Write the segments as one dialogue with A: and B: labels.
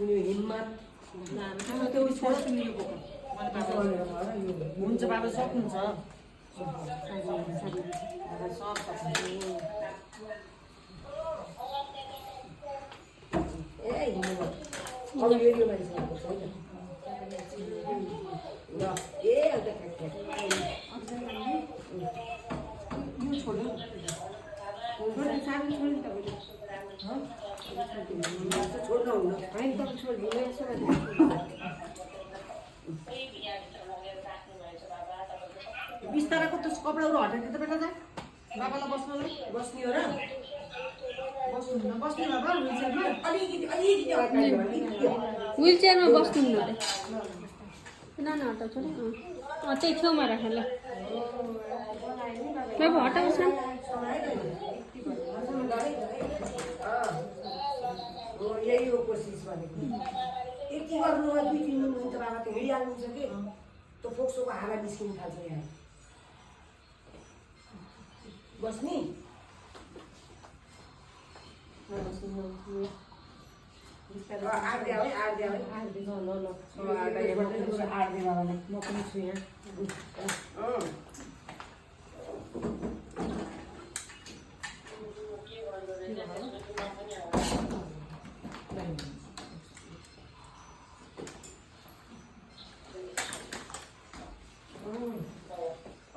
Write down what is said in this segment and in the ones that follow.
A: हिम्मत त्यो छोड तिमीले बोक हुन्छ बाबा सक्नुहुन्छ सब ए अब यो मान्छेको छैन ल ए अन्त यो छोड्नु छोड्नु हुन्न होइन तपाईँ छोडिदिनु बिस्ताराको त्यो कपडाहरू हटाएको त बेटा जा बाबालाई बस्नलाई बस्ने हो र बस्नुहुन्न बस्ने बाबा विलचेयरमा अलिकति
B: विलचेयरमा बस्नुहुन्न अरे नाना हटाउ छोडे त्यही छेउमा राख ल बाबा हटाउँछ
A: यही हो कोसिस भनेको यति गर्नु 2-3 मिनट हुन्छ बाबा त हिँडिहाल्नुहुन्छ कि त्यो फोक्सोको हावा निस्किनु थाल्छ यहाँ बस्ने आर्दे है बाबालाई म पनि छु यहाँ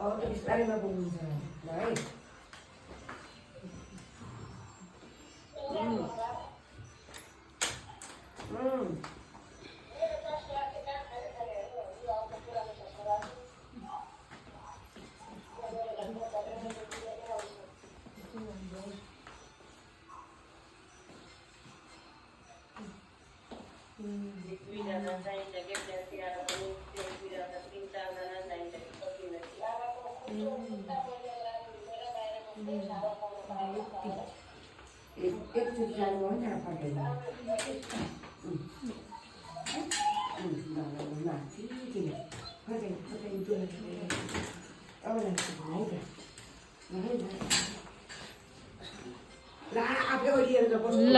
A: अब त बिस्तारैमा बोल्नुहुन्छ ल है एकचोटि जानु हो नि फटेन आफै ओरिएर बस्नु
B: ल